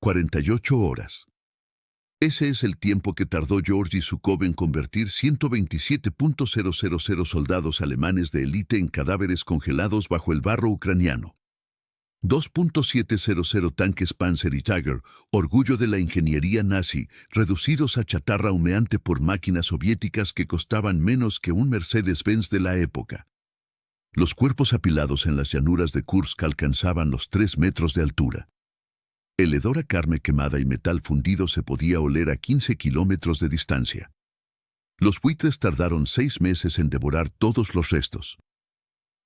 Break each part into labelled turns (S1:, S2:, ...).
S1: 48 horas. Ese es el tiempo que tardó Georgy Zhukov en convertir 127.000 soldados alemanes de élite en cadáveres congelados bajo el barro ucraniano. 2.700 tanques Panzer y Tiger, orgullo de la ingeniería nazi, reducidos a chatarra humeante por máquinas soviéticas que costaban menos que un Mercedes-Benz de la época. Los cuerpos apilados en las llanuras de Kursk alcanzaban los 3 metros de altura. El hedor a carne quemada y metal fundido se podía oler a 15 kilómetros de distancia. Los buitres tardaron 6 meses en devorar todos los restos.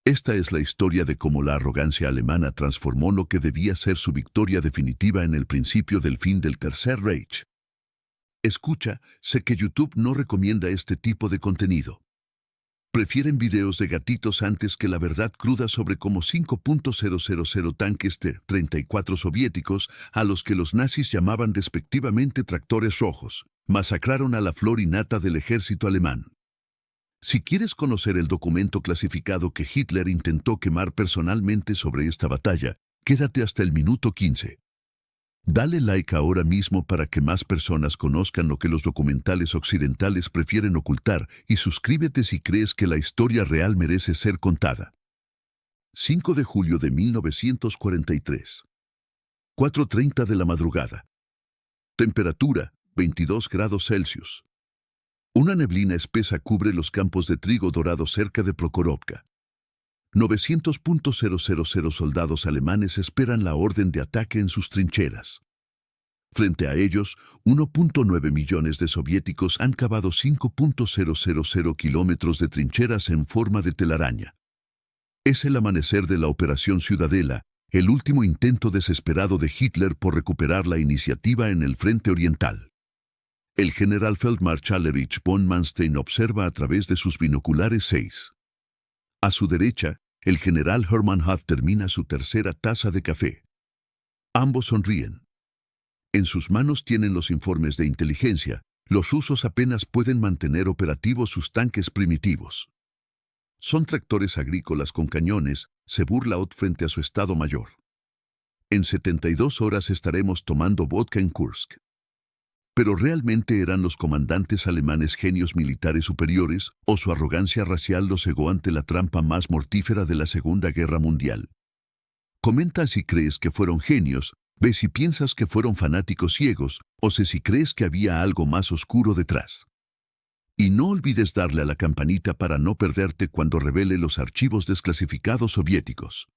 S1: Esta es la historia de cómo la arrogancia alemana transformó lo que debía ser su victoria definitiva en el principio del fin del Tercer Reich. Escucha, sé que YouTube no recomienda este tipo de contenido. Prefieren videos de gatitos antes que la verdad cruda sobre cómo 5.000 tanques T-34 soviéticos, a los que los nazis llamaban despectivamente tractores rojos, masacraron a la flor y nata del ejército alemán. Si quieres conocer el documento clasificado que Hitler intentó quemar personalmente sobre esta batalla, quédate hasta el minuto 15. Dale like ahora mismo para que más personas conozcan lo que los documentales occidentales prefieren ocultar y suscríbete si crees que la historia real merece ser contada. 5 de julio de 1943. 4:30 de la madrugada. Temperatura, 22 grados Celsius. Una neblina espesa cubre los campos de trigo dorado cerca de Prokhorovka. 900.000 soldados alemanes esperan la orden de ataque en sus trincheras. Frente a ellos, 1.9 millones de soviéticos han cavado 5.000 kilómetros de trincheras en forma de telaraña. Es el amanecer de la Operación Ciudadela, el último intento desesperado de Hitler por recuperar la iniciativa en el frente oriental. El general Feldmarschall Erich von Manstein observa a través de sus binoculares 6. A su derecha, el general Hermann Hoth termina su tercera taza de café. Ambos sonríen. En sus manos tienen los informes de inteligencia. Los rusos apenas pueden mantener operativos sus tanques primitivos. Son tractores agrícolas con cañones, se burla Hoth frente a su estado mayor. En 72 horas estaremos tomando vodka en Kursk. Pero ¿realmente eran los comandantes alemanes genios militares superiores, o su arrogancia racial los cegó ante la trampa más mortífera de la Segunda Guerra Mundial? Comenta si crees que fueron genios, ve si piensas que fueron fanáticos ciegos, o sé si crees que había algo más oscuro detrás. Y no olvides darle a la campanita para no perderte cuando revele los archivos desclasificados soviéticos.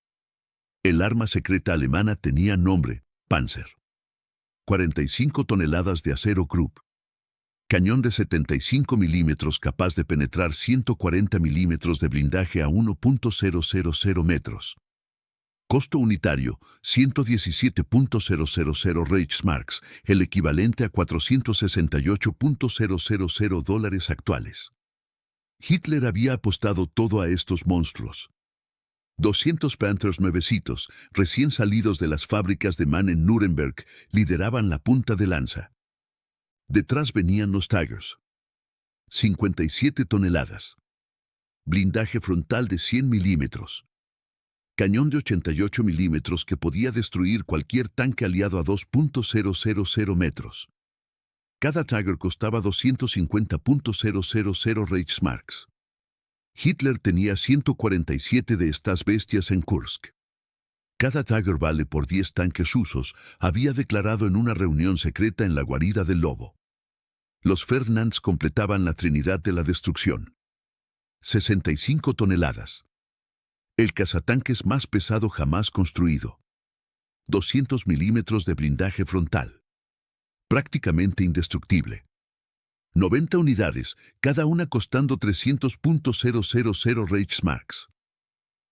S1: El arma secreta alemana tenía nombre, Panzer. 45 toneladas de acero Krupp. Cañón de 75 milímetros capaz de penetrar 140 milímetros de blindaje a 1.000 metros. Costo unitario, 117.000 Reichsmarks, el equivalente a 468.000 dólares actuales. Hitler había apostado todo a estos monstruos. 200 Panthers nuevecitos, recién salidos de las fábricas de Mann en Nuremberg, lideraban la punta de lanza. Detrás venían los Tigers. 57 toneladas. Blindaje frontal de 100 milímetros. Cañón de 88 milímetros que podía destruir cualquier tanque aliado a 2.000 metros. Cada Tiger costaba 250.000 Reichsmarks. Hitler tenía 147 de estas bestias en Kursk. Cada Tiger vale por 10 tanques rusos, había declarado en una reunión secreta en la guarida del lobo. Los Ferdinands completaban la trinidad de la destrucción. 65 toneladas. El cazatanques más pesado jamás construido. 200 milímetros de blindaje frontal. Prácticamente indestructible. 90 unidades, cada una costando 300.000 Reichsmarks.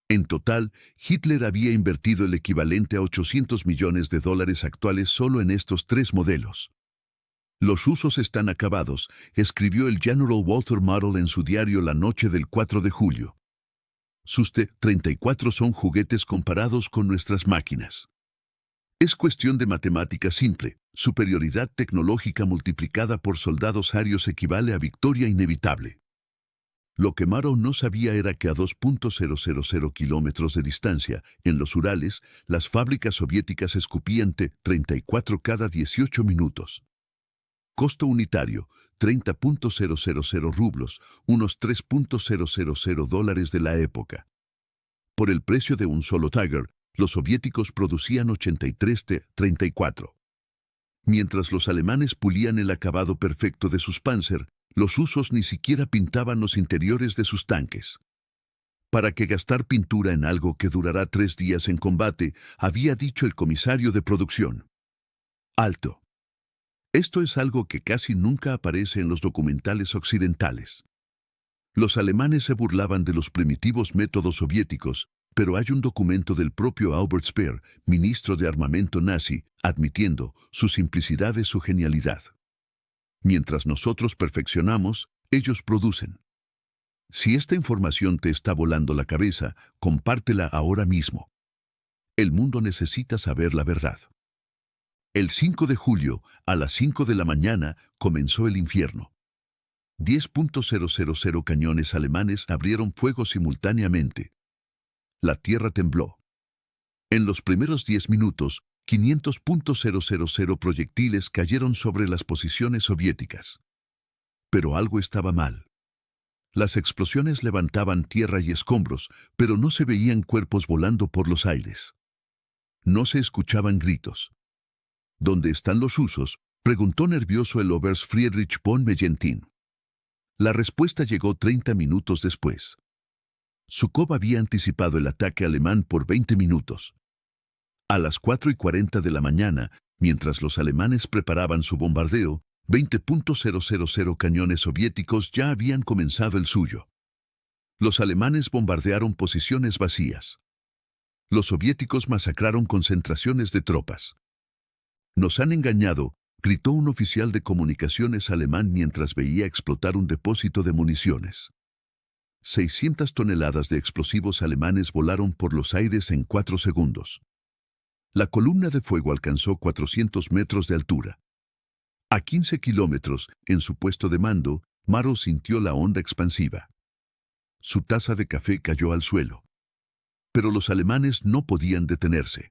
S1: En total, Hitler había invertido el equivalente a 800 millones de dólares actuales solo en estos 3 modelos. Los rusos están acabados, escribió el General Walter Model en su diario la noche del 4 de julio. Sus T-34 son juguetes comparados con nuestras máquinas. Es cuestión de matemática simple. Superioridad tecnológica multiplicada por soldados arios equivale a victoria inevitable. Lo que Maro no sabía era que a 2.000 kilómetros de distancia, en los Urales, las fábricas soviéticas escupían T-34 cada 18 minutos. Costo unitario, 30.000 rublos, unos 3.000 dólares de la época. Por el precio de un solo Tiger, los soviéticos producían 83 T-34. Mientras los alemanes pulían el acabado perfecto de sus Panzer, los rusos ni siquiera pintaban los interiores de sus tanques. ¿Para qué gastar pintura en algo que durará 3 días en combate?, había dicho el comisario de producción. Alto. Esto es algo que casi nunca aparece en los documentales occidentales. Los alemanes se burlaban de los primitivos métodos soviéticos, pero hay un documento del propio Albert Speer, ministro de armamento nazi, admitiendo su simplicidad es su genialidad. Mientras nosotros perfeccionamos, ellos producen. Si esta información te está volando la cabeza, compártela ahora mismo. El mundo necesita saber la verdad. El 5 de julio, a las 5 de la mañana, comenzó el infierno. 10.000 cañones alemanes abrieron fuego simultáneamente. La tierra tembló. En los primeros 10 minutos, 500.000 proyectiles cayeron sobre las posiciones soviéticas. Pero algo estaba mal. Las explosiones levantaban tierra y escombros, pero no se veían cuerpos volando por los aires. No se escuchaban gritos. ¿Dónde están los rusos?, preguntó nervioso el Oberst Friedrich von Mellentin. La respuesta llegó 30 minutos después. Zhukov había anticipado el ataque alemán por 20 minutos. A las 4:40 de la mañana, mientras los alemanes preparaban su bombardeo, 20.000 cañones soviéticos ya habían comenzado el suyo. Los alemanes bombardearon posiciones vacías. Los soviéticos masacraron concentraciones de tropas. «Nos han engañado», gritó un oficial de comunicaciones alemán mientras veía explotar un depósito de municiones. 600 toneladas de explosivos alemanes volaron por los aires en 4 segundos. La columna de fuego alcanzó 400 metros de altura. A 15 kilómetros, en su puesto de mando, Maro sintió la onda expansiva. Su taza de café cayó al suelo. Pero los alemanes no podían detenerse.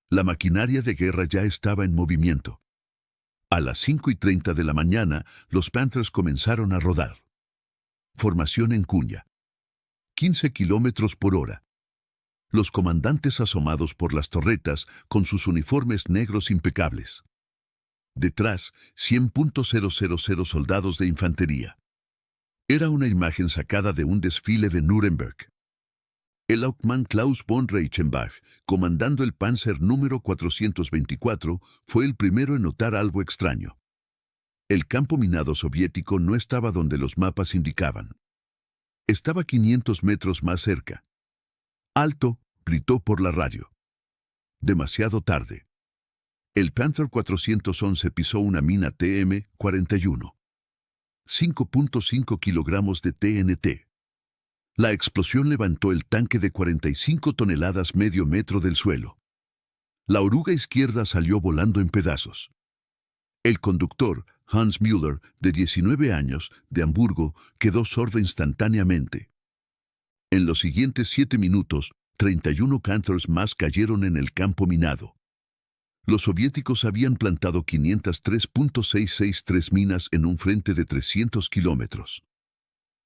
S1: La maquinaria de guerra ya estaba en movimiento. A las 5:30 de la mañana, los Panthers comenzaron a rodar. Formación en cuña. 15 kilómetros por hora. Los comandantes asomados por las torretas con sus uniformes negros impecables. Detrás, 100.000 soldados de infantería. Era una imagen sacada de un desfile de Nuremberg. El Hauptmann Klaus von Reichenbach, comandando el Panzer número 424, fue el primero en notar algo extraño. El campo minado soviético no estaba donde los mapas indicaban. Estaba 500 metros más cerca. «¡Alto!», gritó por la radio. Demasiado tarde. El Panther 411 pisó una mina TM-41. 5.5 kilogramos de TNT. La explosión levantó el tanque de 45 toneladas medio metro del suelo. La oruga izquierda salió volando en pedazos. El conductor, Hans Müller, de 19 años, de Hamburgo, quedó sordo instantáneamente. En los siguientes 7 minutos, 31 Panthers más cayeron en el campo minado. Los soviéticos habían plantado 503.663 minas en un frente de 300 kilómetros.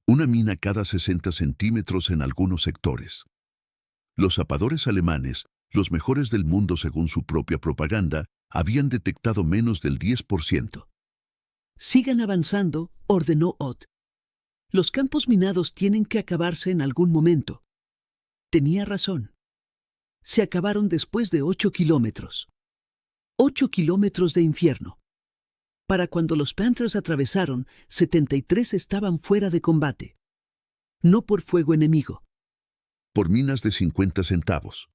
S1: Una mina cada 60 centímetros en algunos sectores. Los zapadores alemanes, los mejores del mundo según su propia propaganda, habían detectado menos del 10%.
S2: «Sigan avanzando», ordenó Ott. «Los campos minados tienen que acabarse en algún momento». Tenía razón. Se acabaron después de 8 kilómetros. 8 kilómetros de infierno. Para cuando los Panthers atravesaron, 73 estaban fuera de combate. No por fuego enemigo.
S1: Por minas de 50 centavos.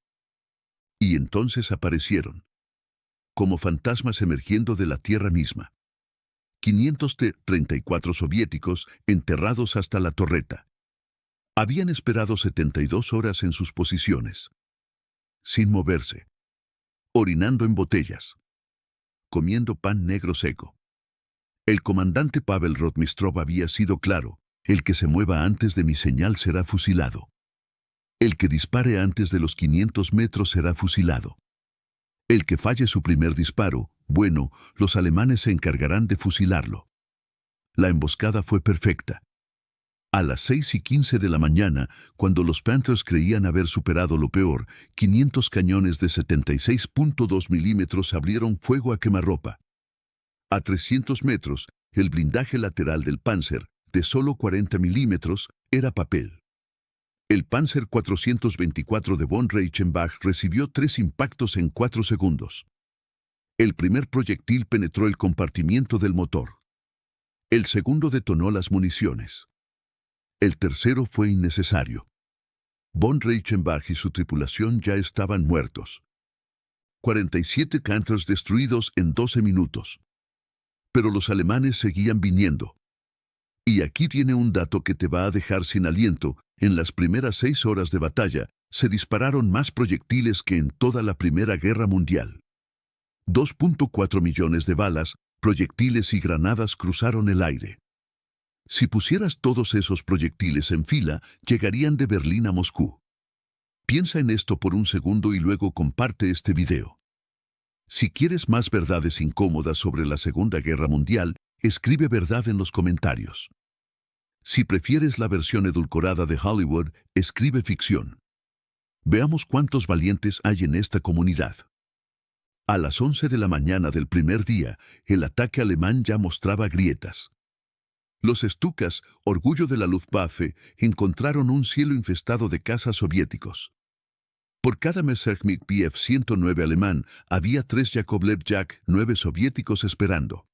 S1: Y entonces aparecieron. Como fantasmas emergiendo de la tierra misma. 500 T-34 soviéticos enterrados hasta la torreta. Habían esperado 72 horas en sus posiciones. Sin moverse. Orinando en botellas. Comiendo pan negro seco. El comandante Pavel Rotmistrov había sido claro. El que se mueva antes de mi señal será fusilado. El que dispare antes de los 500 metros será fusilado. El que falle su primer disparo, bueno, los alemanes se encargarán de fusilarlo. La emboscada fue perfecta. A las 6:15 de la mañana, cuando los Panthers creían haber superado lo peor, 500 cañones de 76.2 milímetros abrieron fuego a quemarropa. A 300 metros, el blindaje lateral del Panzer, de solo 40 milímetros, era papel. El Panzer 424 de von Reichenbach recibió 3 impactos en 4 segundos. El primer proyectil penetró el compartimiento del motor. El segundo detonó las municiones. El tercero fue innecesario. Von Reichenbach y su tripulación ya estaban muertos. 47 Panthers destruidos en 12 minutos. Pero los alemanes seguían viniendo. Y aquí tiene un dato que te va a dejar sin aliento. En las primeras 6 horas de batalla, se dispararon más proyectiles que en toda la Primera Guerra Mundial. 2.4 millones de balas, proyectiles y granadas cruzaron el aire. Si pusieras todos esos proyectiles en fila, llegarían de Berlín a Moscú. Piensa en esto por un segundo y luego comparte este video. Si quieres más verdades incómodas sobre la Segunda Guerra Mundial, escribe verdad en los comentarios. Si prefieres la versión edulcorada de Hollywood, escribe ficción. Veamos cuántos valientes hay en esta comunidad. A las 11 de la mañana del primer día, el ataque alemán ya mostraba grietas. Los Stukas, orgullo de la Luftwaffe, encontraron un cielo infestado de cazas soviéticos. Por cada Messerschmitt Bf 109 alemán, había 3 Yakovlev Jak-9 soviéticos esperando.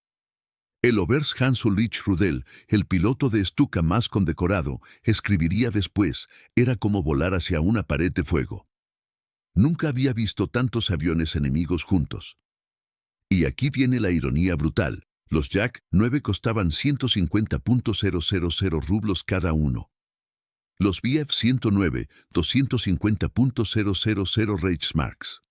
S1: El Oberst Hans Ulrich Rudel, el piloto de Stuka más condecorado, escribiría después: era como volar hacia una pared de fuego. Nunca había visto tantos aviones enemigos juntos. Y aquí viene la ironía brutal. Los Jak-9 costaban 150.000 rublos cada uno. Los Bf 109, 250.000 Reichsmarks.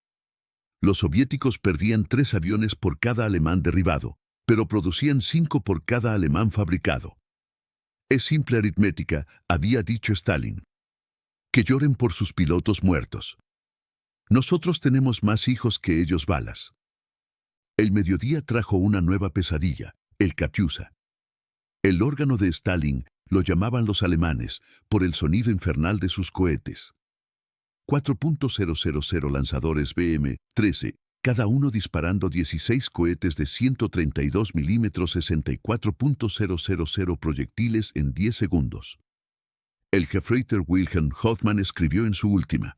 S1: Los soviéticos perdían 3 aviones por cada alemán derribado, pero producían 5 por cada alemán fabricado. Es simple aritmética, había dicho Stalin. Que lloren por sus pilotos muertos. Nosotros tenemos más hijos que ellos balas. El mediodía trajo una nueva pesadilla, el Katyusha. El órgano de Stalin, lo llamaban los alemanes, por el sonido infernal de sus cohetes. 4.000 lanzadores BM-13, cada uno disparando 16 cohetes de 132 milímetros, 64.000 proyectiles en 10 segundos. El Gefreiter Wilhelm Hoffmann escribió en su última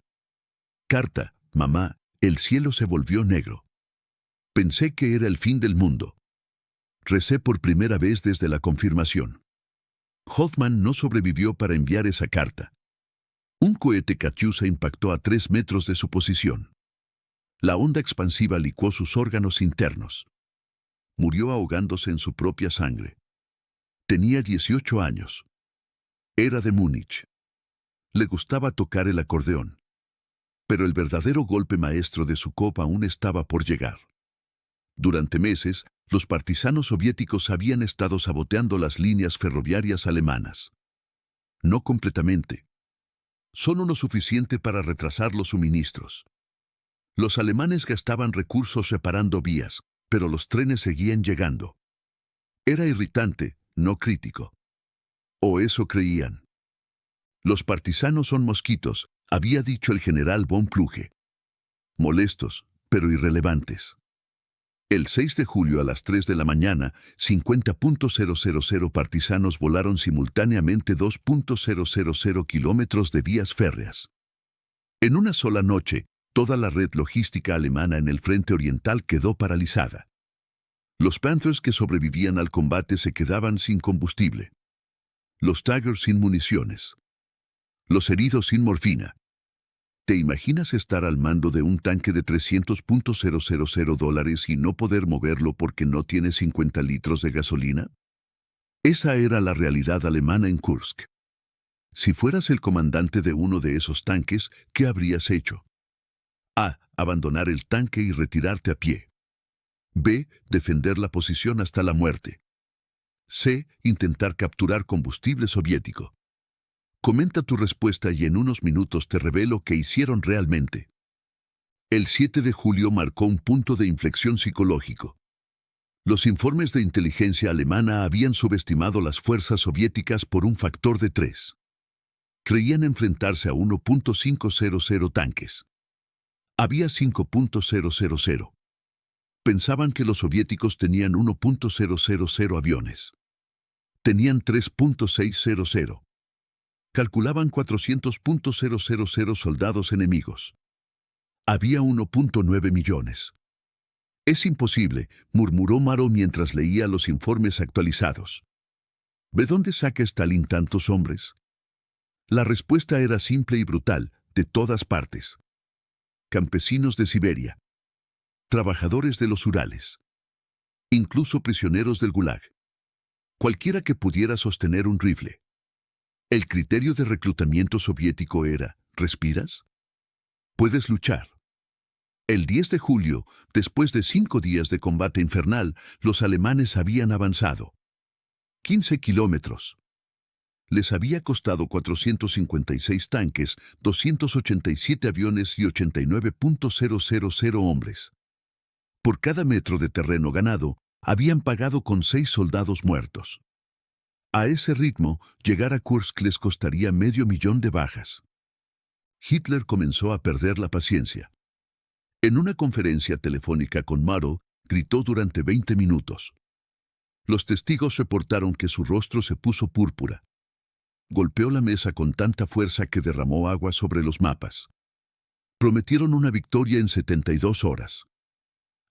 S1: carta: mamá, el cielo se volvió negro. Pensé que era el fin del mundo. Recé por primera vez desde la confirmación. Hoffmann no sobrevivió para enviar esa carta. Un cohete Katyusha impactó a 3 metros de su posición. La onda expansiva licuó sus órganos internos. Murió ahogándose en su propia sangre. Tenía 18 años. Era de Múnich. Le gustaba tocar el acordeón. Pero el verdadero golpe maestro de su copa aún estaba por llegar. Durante meses, los partisanos soviéticos habían estado saboteando las líneas ferroviarias alemanas. No completamente. Solo lo suficiente para retrasar los suministros. Los alemanes gastaban recursos reparando vías, pero los trenes seguían llegando. Era irritante, no crítico. O eso creían. Los partisanos son mosquitos, había dicho el general von Kluge. Molestos, pero irrelevantes. El 6 de julio a las 3 de la mañana, 50.000 partisanos volaron simultáneamente 2.000 kilómetros de vías férreas. En una sola noche, toda la red logística alemana en el frente oriental quedó paralizada. Los Panthers que sobrevivían al combate se quedaban sin combustible. Los Tigers sin municiones. Los heridos sin morfina. ¿Te imaginas estar al mando de un tanque de $300.000 y no poder moverlo porque no tiene 50 litros de gasolina? Esa era la realidad alemana en Kursk. Si fueras el comandante de uno de esos tanques, ¿qué habrías hecho? A. Abandonar el tanque y retirarte a pie. B. Defender la posición hasta la muerte. C. Intentar capturar combustible soviético. Comenta tu respuesta y en unos minutos te revelo qué hicieron realmente. El 7 de julio marcó un punto de inflexión psicológico. Los informes de inteligencia alemana habían subestimado las fuerzas soviéticas por un factor de 3. Creían enfrentarse a 1.500 tanques. Había 5.000. Pensaban que los soviéticos tenían 1.000 aviones. Tenían 3.600. Calculaban 400.000 soldados enemigos. Había 1.9 millones. Es imposible, murmuró Maro mientras leía los informes actualizados. ¿De dónde saca Stalin tantos hombres? La respuesta era simple y brutal, de todas partes. Campesinos de Siberia. Trabajadores de los Urales. Incluso prisioneros del Gulag. Cualquiera que pudiera sostener un rifle. El criterio de reclutamiento soviético era, ¿respiras? Puedes luchar. El 10 de julio, después de 5 días de combate infernal, los alemanes habían avanzado. 15 kilómetros. Les había costado 456 tanques, 287 aviones y 89.000 hombres. Por cada metro de terreno ganado, habían pagado con 6 soldados muertos. A ese ritmo, llegar a Kursk les costaría 500.000 de bajas. Hitler comenzó a perder la paciencia. En una conferencia telefónica con Maro, gritó durante 20 minutos. Los testigos reportaron que su rostro se puso púrpura. Golpeó la mesa con tanta fuerza que derramó agua sobre los mapas. Prometieron una victoria en 72 horas.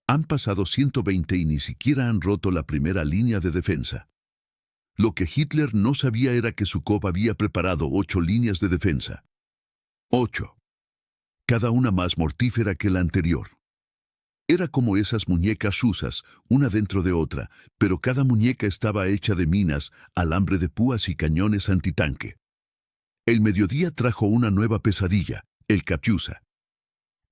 S1: Han pasado 120 y ni siquiera han roto la primera línea de defensa. Lo que Hitler no sabía era que Zhukov había preparado 8 líneas de defensa. 8. Cada una más mortífera que la anterior. Era como esas muñecas rusas, una dentro de otra, pero cada muñeca estaba hecha de minas, alambre de púas y cañones antitanque. El mediodía trajo una nueva pesadilla, el Katyusha.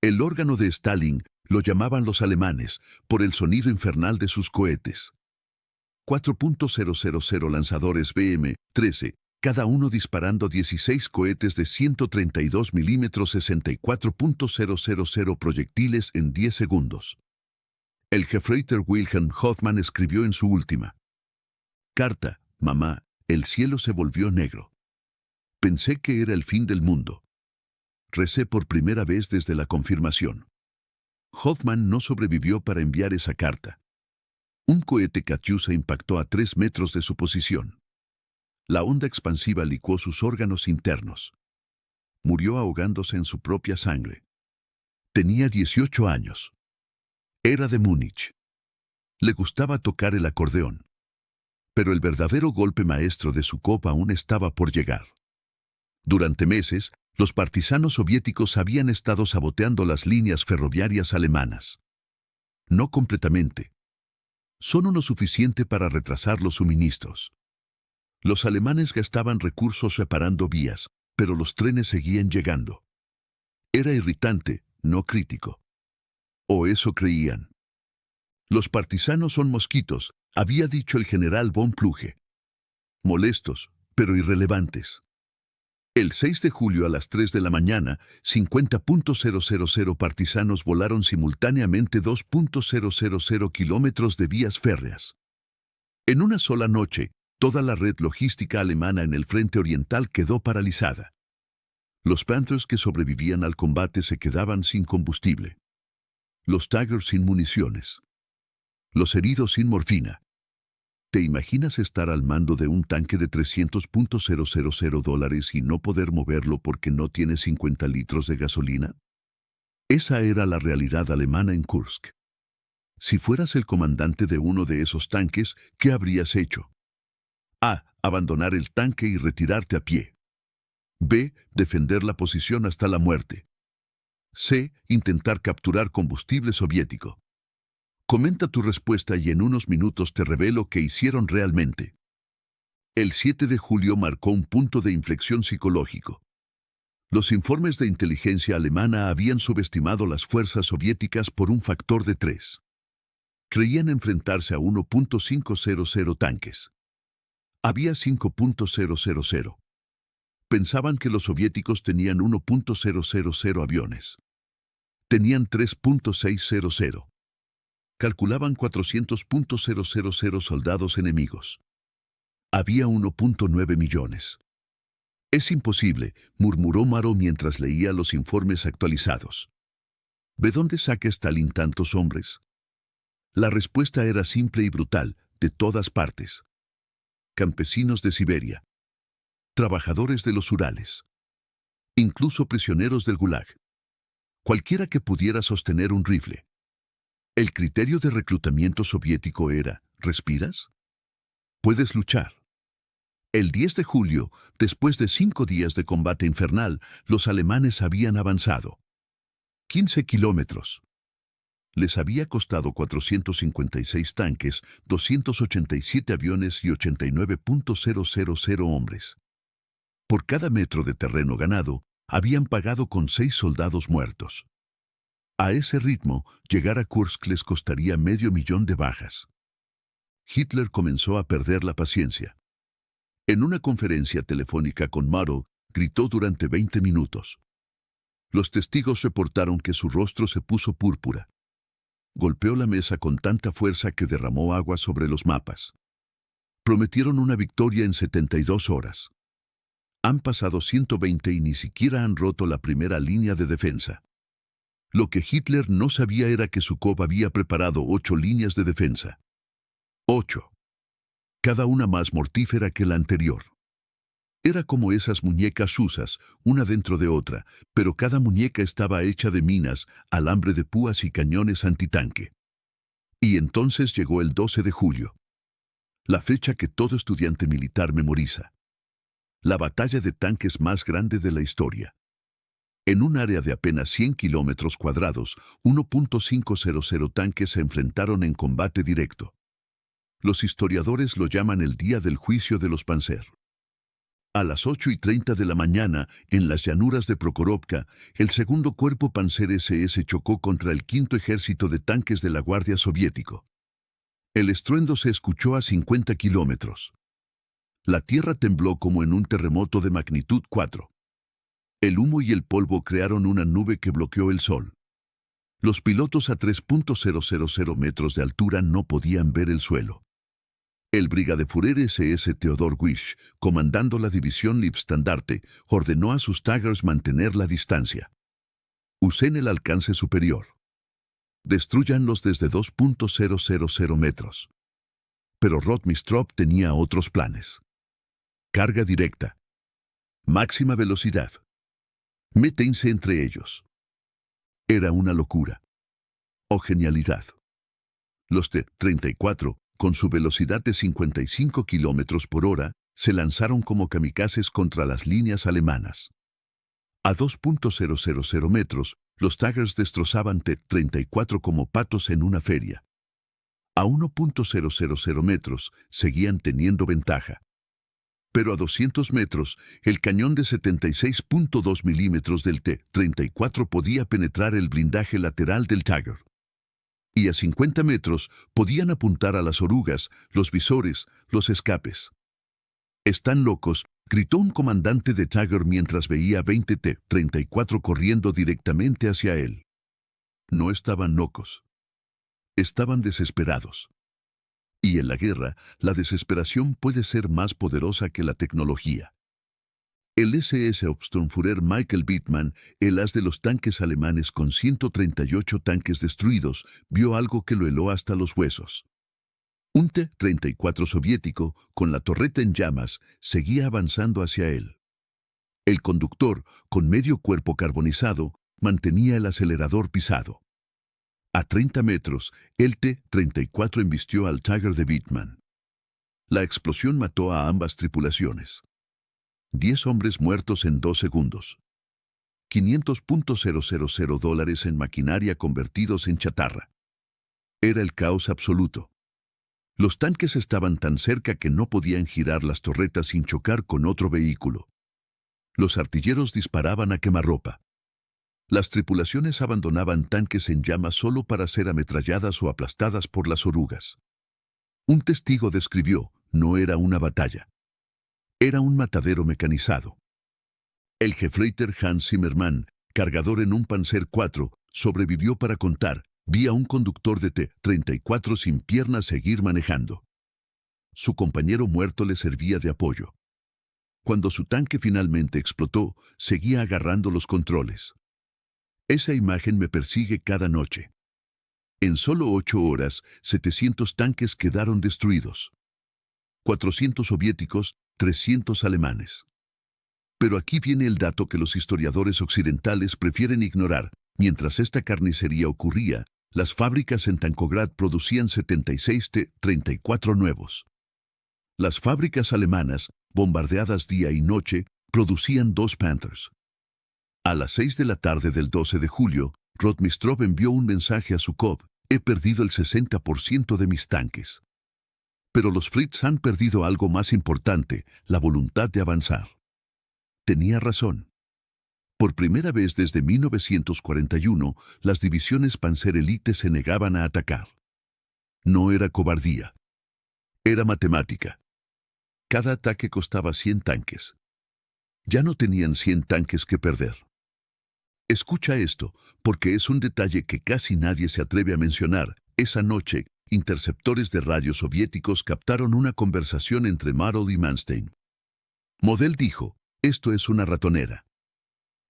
S1: El órgano de Stalin, lo llamaban los alemanes, por el sonido infernal de sus cohetes. 4.000 lanzadores BM-13, cada uno disparando 16 cohetes de 132 milímetros 64.000 proyectiles en 10 segundos. El Gefreiter Wilhelm Hoffmann escribió en su última carta: «Mamá, el cielo se volvió negro. Pensé que era el fin del mundo. Recé por primera vez desde la confirmación». Hoffmann no sobrevivió para enviar esa carta. Un cohete Katyusha impactó a 3 metros de su posición. La onda expansiva licuó sus órganos internos. Murió ahogándose en su propia sangre. Tenía 18 años. Era de Múnich. Le gustaba tocar el acordeón. Pero el verdadero golpe maestro de Zhukov aún estaba por llegar. Durante meses, los partisanos soviéticos habían estado saboteando las líneas ferroviarias alemanas. No completamente. Solo lo suficiente para retrasar los suministros. Los alemanes gastaban recursos reparando vías, pero los trenes seguían llegando. Era irritante, no crítico. O eso creían. Los partisanos son mosquitos, había dicho el general von Plüge. Molestos, pero irrelevantes. El 6 de julio a las 3 de la mañana, 50.000 partisanos volaron simultáneamente 2.000 kilómetros de vías férreas. En una sola noche, toda la red logística alemana en el frente oriental quedó paralizada. Los Panthers que sobrevivían al combate se quedaban sin combustible. Los Tigers sin municiones. Los heridos sin morfina. ¿Te imaginas estar al mando de un tanque de $300.000 y no poder moverlo porque no tiene 50 litros de gasolina? Esa era la realidad alemana en Kursk. Si fueras el comandante de uno de esos tanques, ¿qué habrías hecho? A. Abandonar el tanque y retirarte a pie. B. Defender la posición hasta la muerte. C. Intentar capturar combustible soviético. Comenta tu respuesta y en unos minutos te revelo qué hicieron realmente. El 7 de julio marcó un punto de inflexión psicológico. Los informes de inteligencia alemana habían subestimado las fuerzas soviéticas por un factor de 3. Creían enfrentarse a 1.500 tanques. Había 5.000. Pensaban que los soviéticos tenían 1.000 aviones. Tenían 3.600. Calculaban 400.000 soldados enemigos. Había 1.9 millones. Es imposible, murmuró Maro mientras leía los informes actualizados. ¿De dónde saca Stalin tantos hombres? La respuesta era simple y brutal, de todas partes. Campesinos de Siberia. Trabajadores de los Urales. Incluso prisioneros del Gulag. Cualquiera que pudiera sostener un rifle. El criterio de reclutamiento soviético era, ¿respiras? Puedes luchar. El 10 de julio, después de 5 días de combate infernal, los alemanes habían avanzado. 15 kilómetros. Les había costado 456 tanques, 287 aviones y 89.000 hombres. Por cada metro de terreno ganado, habían pagado con 6 soldados muertos. A ese ritmo, llegar a Kursk les costaría 500.000 de bajas. Hitler comenzó a perder la paciencia. En una conferencia telefónica con Maro, gritó durante 20 minutos. Los testigos reportaron que su rostro se puso púrpura. Golpeó la mesa con tanta fuerza que derramó agua sobre los mapas. Prometieron una victoria en 72 horas. Han pasado 120 y ni siquiera han roto la primera línea de defensa. Lo que Hitler no sabía era que Zhukov había preparado 8 líneas de defensa. 8. Cada una más mortífera que la anterior. Era como esas muñecas rusas, una dentro de otra, pero cada muñeca estaba hecha de minas, alambre de púas y cañones antitanque. Y entonces llegó el 12 de julio. La fecha que todo estudiante militar memoriza. La batalla de tanques más grande de la historia. En un área de apenas 100 kilómetros cuadrados, 1.500 tanques se enfrentaron en combate directo. Los historiadores lo llaman el día del juicio de los Panzer. A las 8:30 de la mañana, en las llanuras de Prokhorovka, el segundo cuerpo Panzer SS chocó contra el quinto ejército de tanques de la Guardia Soviético. El estruendo se escuchó a 50 kilómetros. La tierra tembló como en un terremoto de magnitud 4. El humo y el polvo crearon una nube que bloqueó el sol. Los pilotos a 3.000 metros de altura no podían ver el suelo. El brigadefurer SS Theodor Wisch, comandando la división Leibstandarte, ordenó a sus Tigers mantener la distancia. Usen el alcance superior. Destrúyanlos desde 2.000 metros. Pero Rotmistrov tenía otros planes. Carga directa. Máxima velocidad. Métense entre ellos. Era una locura. O genialidad. Los T-34, con su velocidad de 55 kilómetros por hora, se lanzaron como kamikazes contra las líneas alemanas. A 2.000 metros, los Tigers destrozaban T-34 como patos en una feria. A 1.000 metros, seguían teniendo ventaja. Pero a 200 metros, el cañón de 76.2 milímetros del T-34 podía penetrar el blindaje lateral del Tiger. Y a 50 metros podían apuntar a las orugas, los visores, los escapes. «Están locos», gritó un comandante de Tiger mientras veía 20 T-34 corriendo directamente hacia él. No estaban locos. Estaban desesperados. Y en la guerra, la desesperación puede ser más poderosa que la tecnología. El SS Hauptsturmführer Michael Wittmann, el as de los tanques alemanes con 138 tanques destruidos, vio algo que lo heló hasta los huesos. Un T-34 soviético, con la torreta en llamas, seguía avanzando hacia él. El conductor, con medio cuerpo carbonizado, mantenía el acelerador pisado. A 30 metros, el T-34 embistió al Tiger de Wittmann. La explosión mató a ambas tripulaciones. 10 hombres muertos en 2 segundos. $500.000 en maquinaria convertidos en chatarra. Era el caos absoluto. Los tanques estaban tan cerca que no podían girar las torretas sin chocar con otro vehículo. Los artilleros disparaban a quemarropa. Las tripulaciones abandonaban tanques en llamas solo para ser ametralladas o aplastadas por las orugas. Un testigo describió, no era una batalla. Era un matadero mecanizado. El Gefreiter Hans Zimmermann, cargador en un Panzer IV, sobrevivió para contar. Vi a un conductor de T-34 sin piernas seguir manejando. Su compañero muerto le servía de apoyo. Cuando su tanque finalmente explotó, seguía agarrando los controles. Esa imagen me persigue cada noche. En solo 8 horas, 700 tanques quedaron destruidos. 400 soviéticos, 300 alemanes. Pero aquí viene el dato que los historiadores occidentales prefieren ignorar. Mientras esta carnicería ocurría, las fábricas en Tankograd producían 76 T-34 nuevos. Las fábricas alemanas, bombardeadas día y noche, producían 2 Panthers. A las 6 de la tarde del 12 de julio, Rotmistrov envió un mensaje a Zhukov: he perdido el 60% de mis tanques. Pero los Fritz han perdido algo más importante, la voluntad de avanzar. Tenía razón. Por primera vez desde 1941, las divisiones Panzer Elite se negaban a atacar. No era cobardía. Era matemática. Cada ataque costaba 100 tanques. Ya no tenían 100 tanques que perder. Escucha esto, porque es un detalle que casi nadie se atreve a mencionar. Esa noche, interceptores de radio soviéticos captaron una conversación entre Model y Manstein. Model dijo: esto es una ratonera.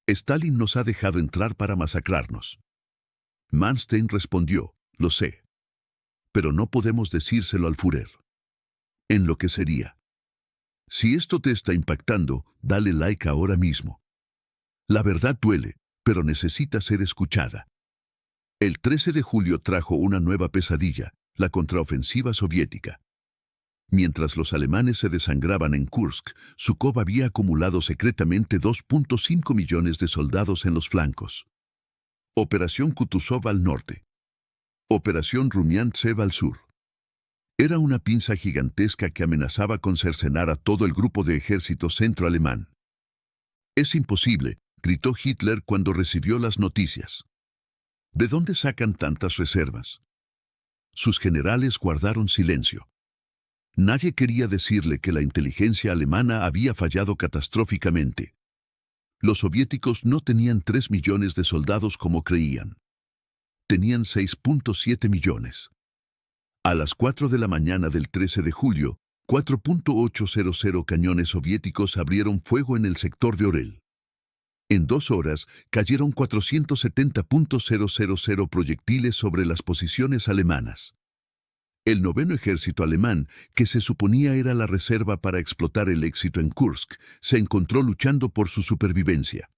S1: Stalin nos ha dejado entrar para masacrarnos. Manstein respondió: lo sé. Pero no podemos decírselo al Führer. Enloquecería. Si esto te está impactando, dale like ahora mismo. La verdad duele, pero necesita ser escuchada. El 13 de julio trajo una nueva pesadilla, la contraofensiva soviética. Mientras los alemanes se desangraban en Kursk, Zhukov había acumulado secretamente 2.5 millones de soldados en los flancos. Operación Kutuzov al norte. Operación Rumiantsev al sur. Era una pinza gigantesca que amenazaba con cercenar a todo el grupo de ejército centroalemán. Es imposible, gritó Hitler cuando recibió las noticias. ¿De dónde sacan tantas reservas? Sus generales guardaron silencio. Nadie quería decirle que la inteligencia alemana había fallado catastróficamente. Los soviéticos no tenían 3 millones de soldados como creían. Tenían 6.7 millones. A las 4 de la mañana del 13 de julio, 4.800 cañones soviéticos abrieron fuego en el sector de Orel. En 2 horas, cayeron 470.000 proyectiles sobre las posiciones alemanas. El 9º ejército alemán, que se suponía era la reserva para explotar el éxito en Kursk, se encontró luchando por su supervivencia.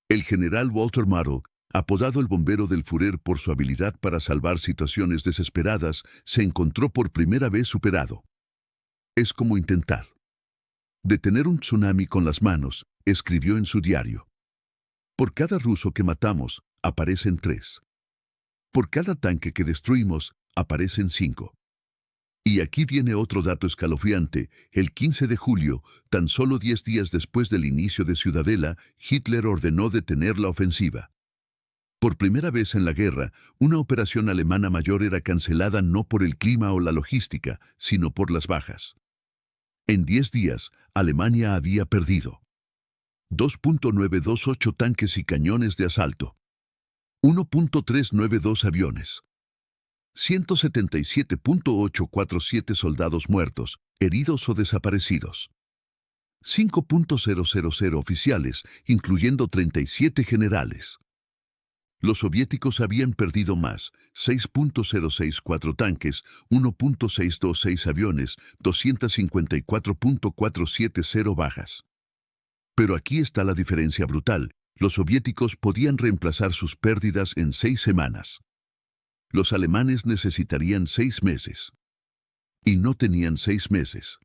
S1: El general Walter Model, apodado el bombero del Führer por su habilidad para salvar situaciones desesperadas, se encontró por primera vez superado. Es como intentar detener un tsunami con las manos, escribió en su diario. Por cada ruso que matamos, aparecen 3. Por cada tanque que destruimos, aparecen 5. Y aquí viene otro dato escalofriante. El 15 de julio, tan solo 10 días después del inicio de Ciudadela, Hitler ordenó detener la ofensiva. Por primera vez en la guerra, una operación alemana mayor era cancelada no por el clima o la logística, sino por las bajas. En 10 días, Alemania había perdido 2.928 tanques y cañones de asalto, 1.392 aviones, 177.847 soldados muertos, heridos o desaparecidos, 5.000 oficiales, incluyendo 37 generales. Los soviéticos habían perdido más, 6.064 tanques, 1.626 aviones, 254.470 bajas. Pero aquí está la diferencia brutal. Los soviéticos podían reemplazar sus pérdidas en 6 semanas. Los alemanes necesitarían 6 meses. Y no tenían 6 meses.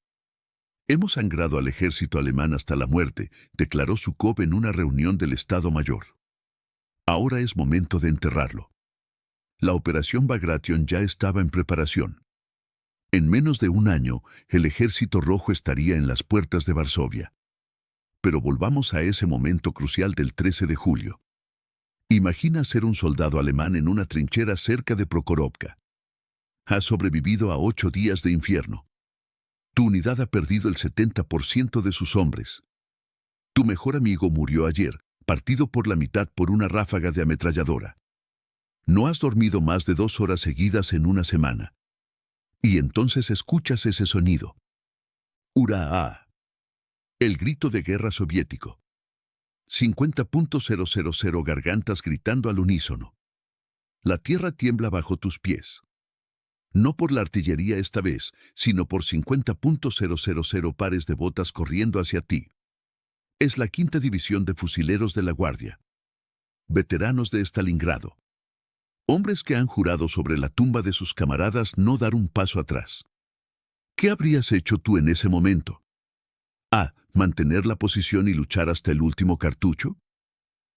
S1: Hemos sangrado al ejército alemán hasta la muerte, declaró Zhukov en una reunión del Estado Mayor. Ahora es momento de enterrarlo. La operación Bagration ya estaba en preparación. En menos de un año, el ejército rojo estaría en las puertas de Varsovia. Pero volvamos a ese momento crucial del 13 de julio. Imagina ser un soldado alemán en una trinchera cerca de Prokhorovka. Has sobrevivido a 8 días de infierno. Tu unidad ha perdido el 70% de sus hombres. Tu mejor amigo murió ayer, partido por la mitad por una ráfaga de ametralladora. No has dormido más de 2 horas seguidas en una semana. Y entonces escuchas ese sonido. ¡Hurra! El grito de guerra soviético. 50.000 gargantas gritando al unísono. La tierra tiembla bajo tus pies. No por la artillería esta vez, sino por 50.000 pares de botas corriendo hacia ti. Es la 5ª División de Fusileros de la Guardia. Veteranos de Stalingrado. Hombres que han jurado sobre la tumba de sus camaradas no dar un paso atrás. ¿Qué habrías hecho tú en ese momento? A. Mantener la posición y luchar hasta el último cartucho.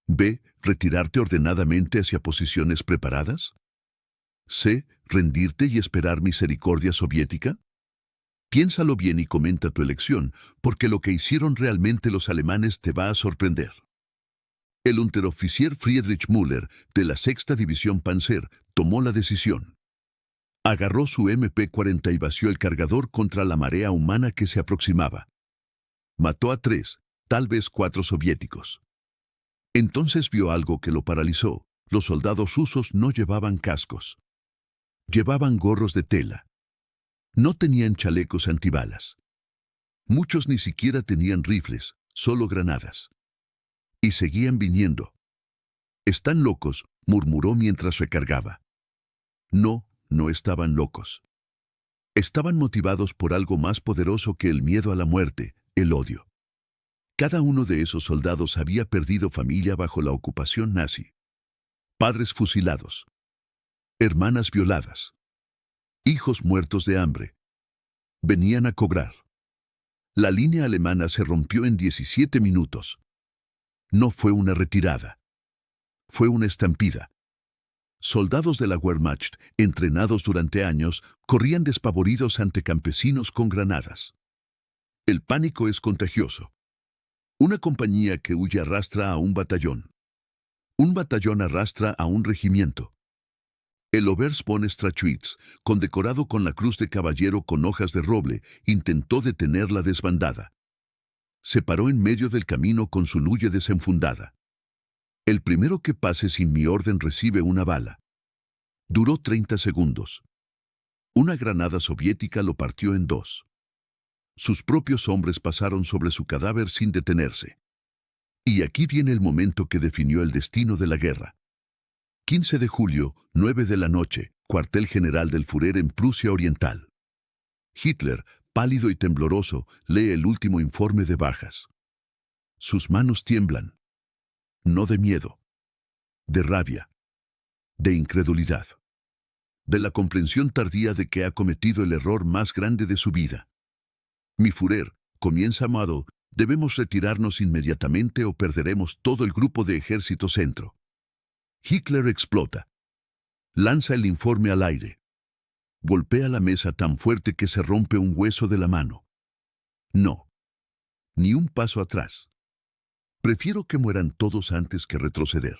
S1: B. Retirarte ordenadamente hacia posiciones preparadas. C. ¿Rendirte y esperar misericordia soviética? Piénsalo bien y comenta tu elección, porque lo que hicieron realmente los alemanes te va a sorprender. El unteroficier Friedrich Müller, de la 6ª División Panzer, tomó la decisión. Agarró su MP-40 y vació el cargador contra la marea humana que se aproximaba. Mató a 3, tal vez 4 soviéticos. Entonces vio algo que lo paralizó. Los soldados rusos no llevaban cascos. Llevaban gorros de tela. No tenían chalecos antibalas. Muchos ni siquiera tenían rifles, solo granadas. Y seguían viniendo. «Están locos», murmuró mientras recargaba. No, no estaban locos. Estaban motivados por algo más poderoso que el miedo a la muerte, el odio. Cada uno de esos soldados había perdido familia bajo la ocupación nazi. Padres fusilados. Hermanas violadas. Hijos muertos de hambre. Venían a cobrar. La línea alemana se rompió en 17 minutos. No fue una retirada. Fue una estampida. Soldados de la Wehrmacht, entrenados durante años, corrían despavoridos ante campesinos con granadas. El pánico es contagioso. Una compañía que huye arrastra a un batallón. Un batallón arrastra a un regimiento. El Oberst von Strachwitz, condecorado con la Cruz de Caballero con hojas de roble, intentó detener la desbandada. Se paró en medio del camino con su luye desenfundada. El primero que pase sin mi orden recibe una bala. Duró 30 segundos. Una granada soviética lo partió en 2. Sus propios hombres pasaron sobre su cadáver sin detenerse. Y aquí viene el momento que definió el destino de la guerra. 15 de julio, 9 de la noche, cuartel general del Führer en Prusia Oriental. Hitler, pálido y tembloroso, lee el último informe de bajas. Sus manos tiemblan. No de miedo. De rabia. De incredulidad. De la comprensión tardía de que ha cometido el error más grande de su vida. Mi Führer, comienza amado, debemos retirarnos inmediatamente o perderemos todo el grupo de ejército centro. Hitler explota. Lanza el informe al aire. Golpea la mesa tan fuerte que se rompe un hueso de la mano. No. Ni un paso atrás. Prefiero que mueran todos antes que retroceder.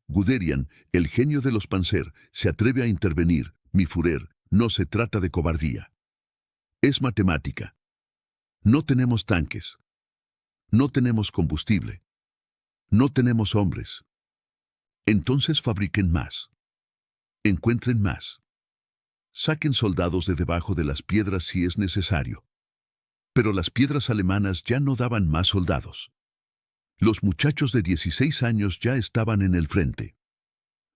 S1: Guderian, el genio de los Panzer, se atreve a intervenir. Mi Führer, no se trata de cobardía. Es matemática. No tenemos tanques. No tenemos combustible. No tenemos hombres. Entonces fabriquen más. Encuentren más. Saquen soldados de debajo de las piedras si es necesario. Pero las piedras alemanas ya no daban más soldados. Los muchachos de 16 años ya estaban en el frente.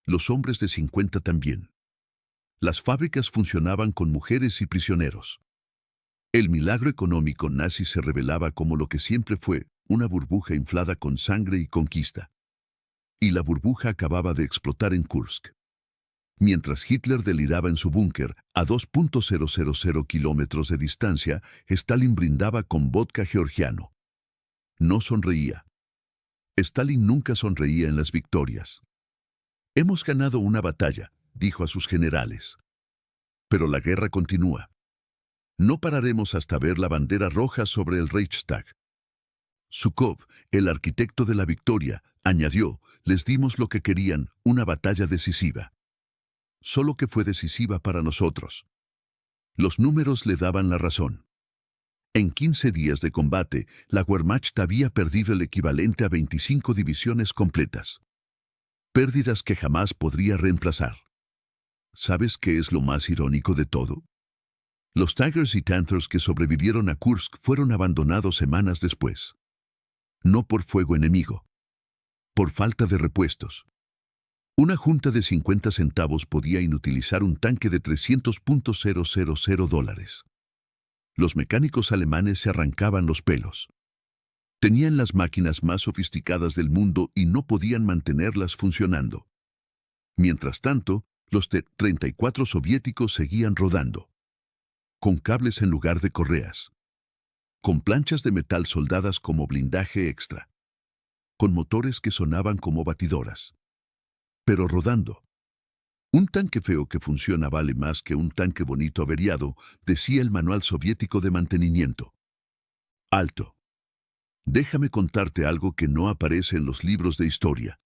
S1: Los hombres de 50 también. Las fábricas funcionaban con mujeres y prisioneros. El milagro económico nazi se revelaba como lo que siempre fue, una burbuja inflada con sangre y conquista. Y la burbuja acababa de explotar en Kursk. Mientras Hitler deliraba en su búnker, a 2.000 kilómetros de distancia, Stalin brindaba con vodka georgiano. No sonreía. Stalin nunca sonreía en las victorias. Hemos ganado una batalla, dijo a sus generales. Pero la guerra continúa. No pararemos hasta ver la bandera roja sobre el Reichstag. Zhukov, el arquitecto de la victoria, añadió, les dimos lo que querían, una batalla decisiva. Solo que fue decisiva para nosotros. Los números le daban la razón. En 15 días de combate, la Wehrmacht había perdido el equivalente a 25 divisiones completas. Pérdidas que jamás podría reemplazar. ¿Sabes qué es lo más irónico de todo? Los Tigers y Panthers que sobrevivieron a Kursk fueron abandonados semanas después. No por fuego enemigo. Por falta de repuestos. Una junta de 50 centavos podía inutilizar un tanque de $300,000. Los mecánicos alemanes se arrancaban los pelos. Tenían las máquinas más sofisticadas del mundo y no podían mantenerlas funcionando. Mientras tanto, los T-34 soviéticos seguían rodando. Con cables en lugar de correas. Con planchas de metal soldadas como blindaje extra. Con motores que sonaban como batidoras. Pero rodando. Un tanque feo que funciona vale más que un tanque bonito averiado, decía el manual soviético de mantenimiento. Alto. Déjame contarte algo que no aparece en los libros de historia.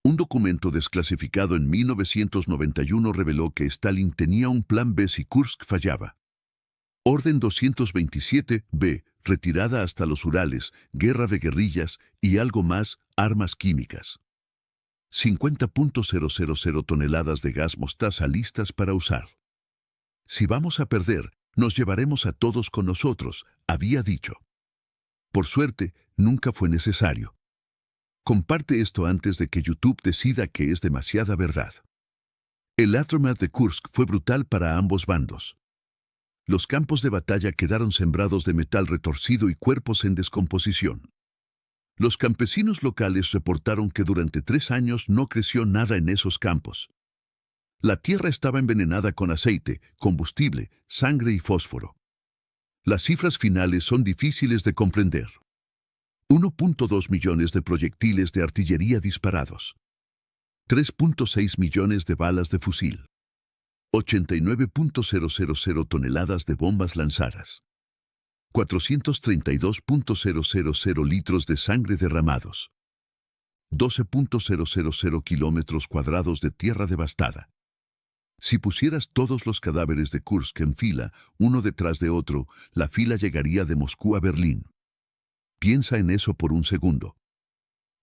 S1: Un documento desclasificado en 1991 reveló que Stalin tenía un plan B si Kursk fallaba. Orden 227-B, retirada hasta los Urales, guerra de guerrillas y algo más, armas químicas. 50.000 toneladas de gas mostaza listas para usar. Si vamos a perder, nos llevaremos a todos con nosotros, había dicho. Por suerte, nunca fue necesario. Comparte esto antes de que YouTube decida que es demasiada verdad. El aftermath de Kursk fue brutal para ambos bandos. Los campos de batalla quedaron sembrados de metal retorcido y cuerpos en descomposición. Los campesinos locales reportaron que durante 3 años no creció nada en esos campos. La tierra estaba envenenada con aceite, combustible, sangre y fósforo. Las cifras finales son difíciles de comprender. 1.2 millones de proyectiles de artillería disparados. 3.6 millones de balas de fusil. 89.000 toneladas de bombas lanzadas. 432.000 litros de sangre derramados. 12.000 kilómetros cuadrados de tierra devastada. Si pusieras todos los cadáveres de Kursk en fila, uno detrás de otro, la fila llegaría de Moscú a Berlín. Piensa en eso por un segundo.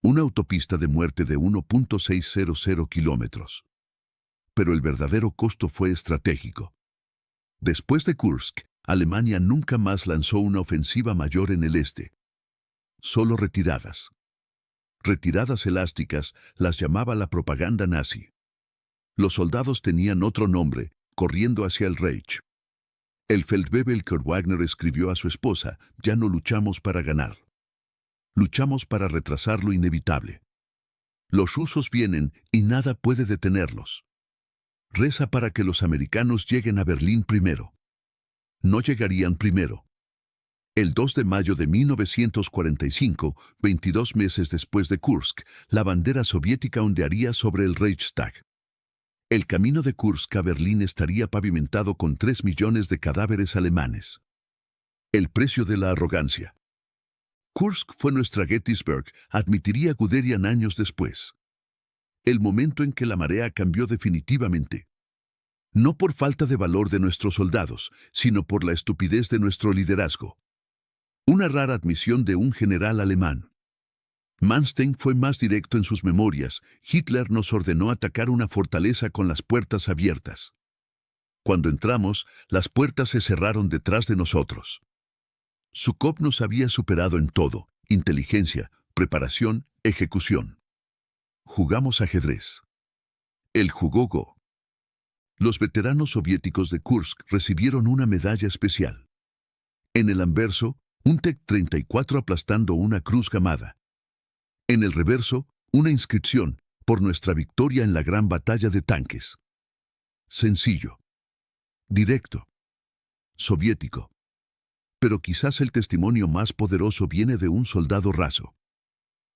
S1: Una autopista de muerte de 1.600 kilómetros. Pero el verdadero costo fue estratégico. Después de Kursk, Alemania nunca más lanzó una ofensiva mayor en el este. Solo retiradas. Retiradas elásticas, las llamaba la propaganda nazi. Los soldados tenían otro nombre, corriendo hacia el Reich. El Feldwebel Kurt Wagner escribió a su esposa, ya no luchamos para ganar. Luchamos para retrasar lo inevitable. Los rusos vienen y nada puede detenerlos. Reza para que los americanos lleguen a Berlín primero. No llegarían primero. El 2 de mayo de 1945, 22 meses después de Kursk, la bandera soviética ondearía sobre el Reichstag. El camino de Kursk a Berlín estaría pavimentado con 3 millones de cadáveres alemanes. El precio de la arrogancia. Kursk fue nuestra Gettysburg, admitiría Guderian años después. El momento en que la marea cambió definitivamente. No por falta de valor de nuestros soldados, sino por la estupidez de nuestro liderazgo. Una rara admisión de un general alemán. Manstein fue más directo en sus memorias. Hitler nos ordenó atacar una fortaleza con las puertas abiertas. Cuando entramos, las puertas se cerraron detrás de nosotros. Zhukov nos había superado en todo: inteligencia, preparación, ejecución. Jugamos ajedrez. Él jugó Go. Los veteranos soviéticos de Kursk recibieron una medalla especial. En el anverso, un T-34 aplastando una cruz gamada. En el reverso, una inscripción, por nuestra victoria en la gran batalla de tanques. Sencillo. Directo. Soviético. Pero quizás el testimonio más poderoso viene de un soldado raso.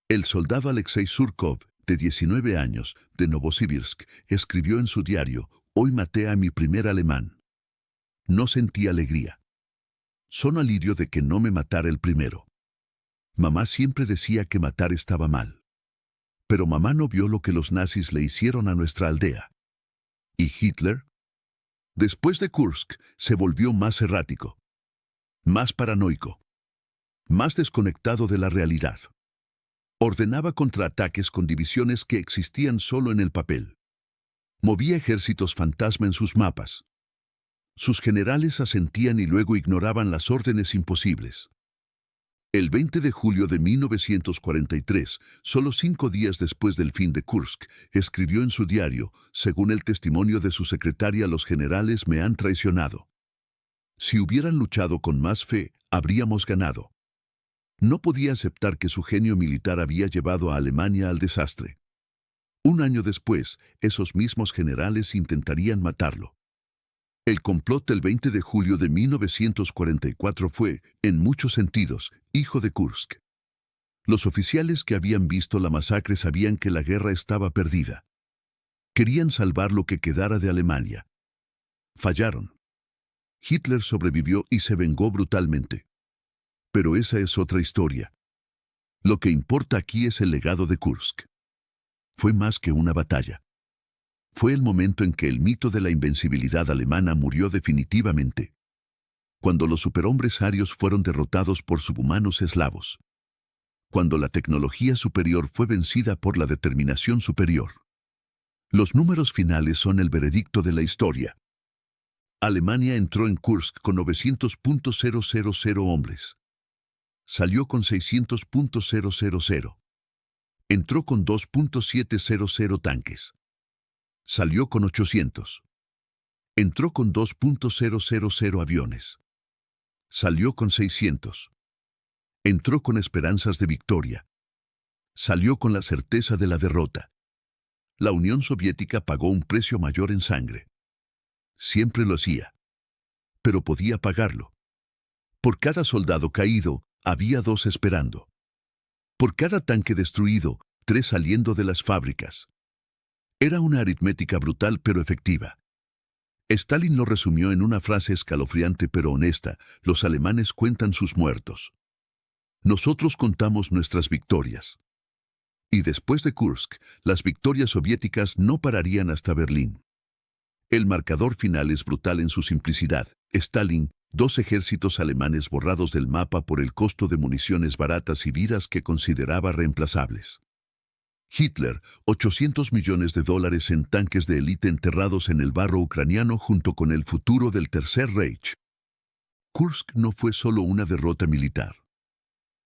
S1: El soldado Alexei Zhukov, de 19 años, de Novosibirsk, escribió en su diario: «Hoy maté a mi primer alemán. No sentí alegría. Solo alivio de que no me matara el primero. Mamá siempre decía que matar estaba mal. Pero mamá no vio lo que los nazis le hicieron a nuestra aldea. ¿Y Hitler? Después de Kursk, se volvió más errático. Más paranoico. Más desconectado de la realidad. Ordenaba contraataques con divisiones que existían solo en el papel. Movía ejércitos fantasma en sus mapas. Sus generales asentían y luego ignoraban las órdenes imposibles. El 20 de julio de 1943, solo 5 días después del fin de Kursk, escribió en su diario, según el testimonio de su secretaria, los generales me han traicionado. Si hubieran luchado con más fe, habríamos ganado. No podía aceptar que su genio militar había llevado a Alemania al desastre. Un año después, esos mismos generales intentarían matarlo. El complot del 20 de julio de 1944 fue, en muchos sentidos, hijo de Kursk. Los oficiales que habían visto la masacre sabían que la guerra estaba perdida. Querían salvar lo que quedara de Alemania. Fallaron. Hitler sobrevivió y se vengó brutalmente. Pero esa es otra historia. Lo que importa aquí es el legado de Kursk. Fue más que una batalla. Fue el momento en que el mito de la invencibilidad alemana murió definitivamente. Cuando los superhombres arios fueron derrotados por subhumanos eslavos. Cuando la tecnología superior fue vencida por la determinación superior. Los números finales son el veredicto de la historia. Alemania entró en Kursk con 900.000 hombres. Salió con 600.000. Entró con 2.700 tanques. Salió con 800. Entró con 2.000 aviones. Salió con 600. Entró con esperanzas de victoria. Salió con la certeza de la derrota. La Unión Soviética pagó un precio mayor en sangre. Siempre lo hacía. Pero podía pagarlo. Por cada soldado caído, había 2 esperando. Por cada tanque destruido, 3 saliendo de las fábricas. Era una aritmética brutal pero efectiva. Stalin lo resumió en una frase escalofriante pero honesta: los alemanes cuentan sus muertos. Nosotros contamos nuestras victorias. Y después de Kursk, las victorias soviéticas no pararían hasta Berlín. El marcador final es brutal en su simplicidad. Stalin, 2 ejércitos alemanes borrados del mapa por el costo de municiones baratas y vidas que consideraba reemplazables. Hitler, $800 millones en tanques de élite enterrados en el barro ucraniano junto con el futuro del Tercer Reich. Kursk no fue solo una derrota militar.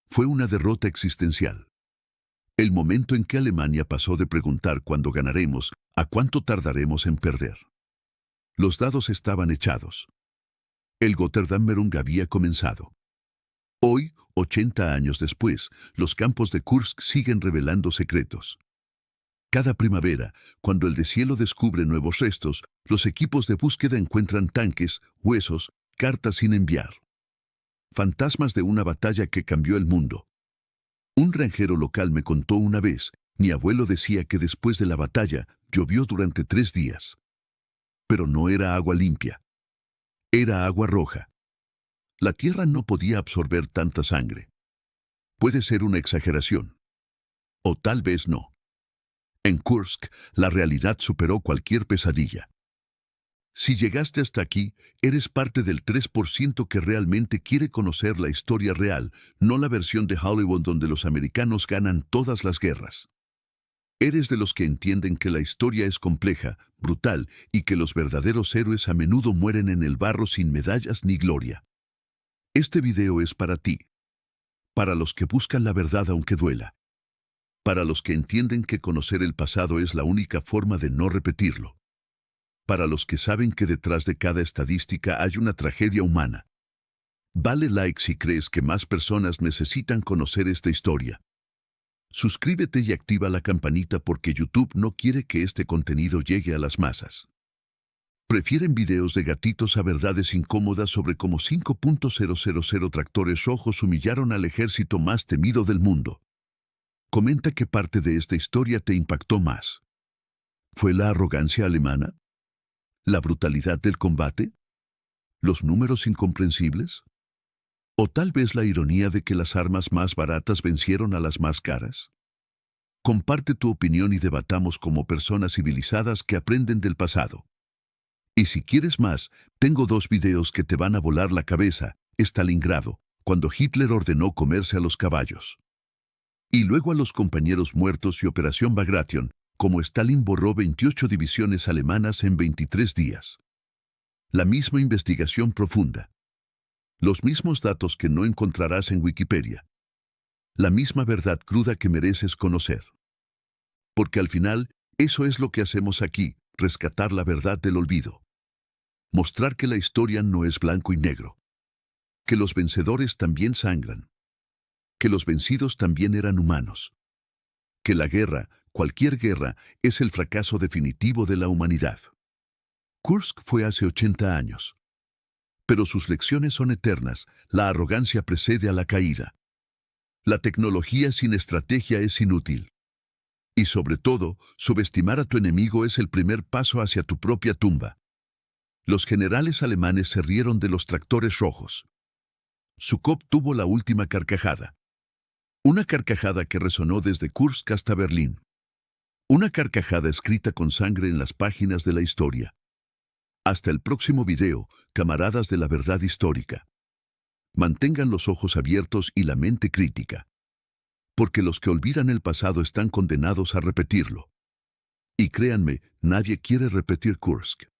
S1: Fue una derrota existencial. El momento en que Alemania pasó de preguntar ¿cuándo ganaremos? A ¿cuánto tardaremos en perder? Los dados estaban echados. El Götterdämmerung había comenzado. Hoy, 80 años después, los campos de Kursk siguen revelando secretos. Cada primavera, cuando el deshielo descubre nuevos restos, los equipos de búsqueda encuentran tanques, huesos, cartas sin enviar. Fantasmas de una batalla que cambió el mundo. Un ranchero local me contó una vez, mi abuelo decía que después de la batalla, llovió durante 3 días. Pero no era agua limpia. Era agua roja. La tierra no podía absorber tanta sangre. Puede ser una exageración. O tal vez no. En Kursk, la realidad superó cualquier pesadilla. Si llegaste hasta aquí, eres parte del 3% que realmente quiere conocer la historia real, no la versión de Hollywood donde los americanos ganan todas las guerras. Eres de los que entienden que la historia es compleja, brutal, y que los verdaderos héroes a menudo mueren en el barro sin medallas ni gloria. Este video es para ti. Para los que buscan la verdad aunque duela. Para los que entienden que conocer el pasado es la única forma de no repetirlo. Para los que saben que detrás de cada estadística hay una tragedia humana. Dale like si crees que más personas necesitan conocer esta historia. Suscríbete y activa la campanita porque YouTube no quiere que este contenido llegue a las masas. Prefieren videos de gatitos a verdades incómodas sobre cómo 5.000 tractores rojos humillaron al ejército más temido del mundo. Comenta qué parte de esta historia te impactó más. ¿Fue la arrogancia alemana? ¿La brutalidad del combate? ¿Los números incomprensibles? ¿O tal vez la ironía de que las armas más baratas vencieron a las más caras? Comparte tu opinión y debatamos como personas civilizadas que aprenden del pasado. Y si quieres más, tengo 2 videos que te van a volar la cabeza, Stalingrado, cuando Hitler ordenó comerse a los caballos. Y luego a los compañeros muertos y Operación Bagration, como Stalin borró 28 divisiones alemanas en 23 días. La misma investigación profunda. Los mismos datos que no encontrarás en Wikipedia. La misma verdad cruda que mereces conocer. Porque al final, eso es lo que hacemos aquí, rescatar la verdad del olvido. Mostrar que la historia no es blanco y negro. Que los vencedores también sangran. Que los vencidos también eran humanos. Que la guerra, cualquier guerra, es el fracaso definitivo de la humanidad. Kursk fue hace 80 años. Pero sus lecciones son eternas, la arrogancia precede a la caída. La tecnología sin estrategia es inútil. Y sobre todo, subestimar a tu enemigo es el primer paso hacia tu propia tumba. Los generales alemanes se rieron de los tractores rojos. Zhukov tuvo la última carcajada. Una carcajada que resonó desde Kursk hasta Berlín. Una carcajada escrita con sangre en las páginas de la historia. Hasta el próximo video, camaradas de la verdad histórica. Mantengan los ojos abiertos y la mente crítica. Porque los que olvidan el pasado están condenados a repetirlo. Y créanme, nadie quiere repetir Kursk.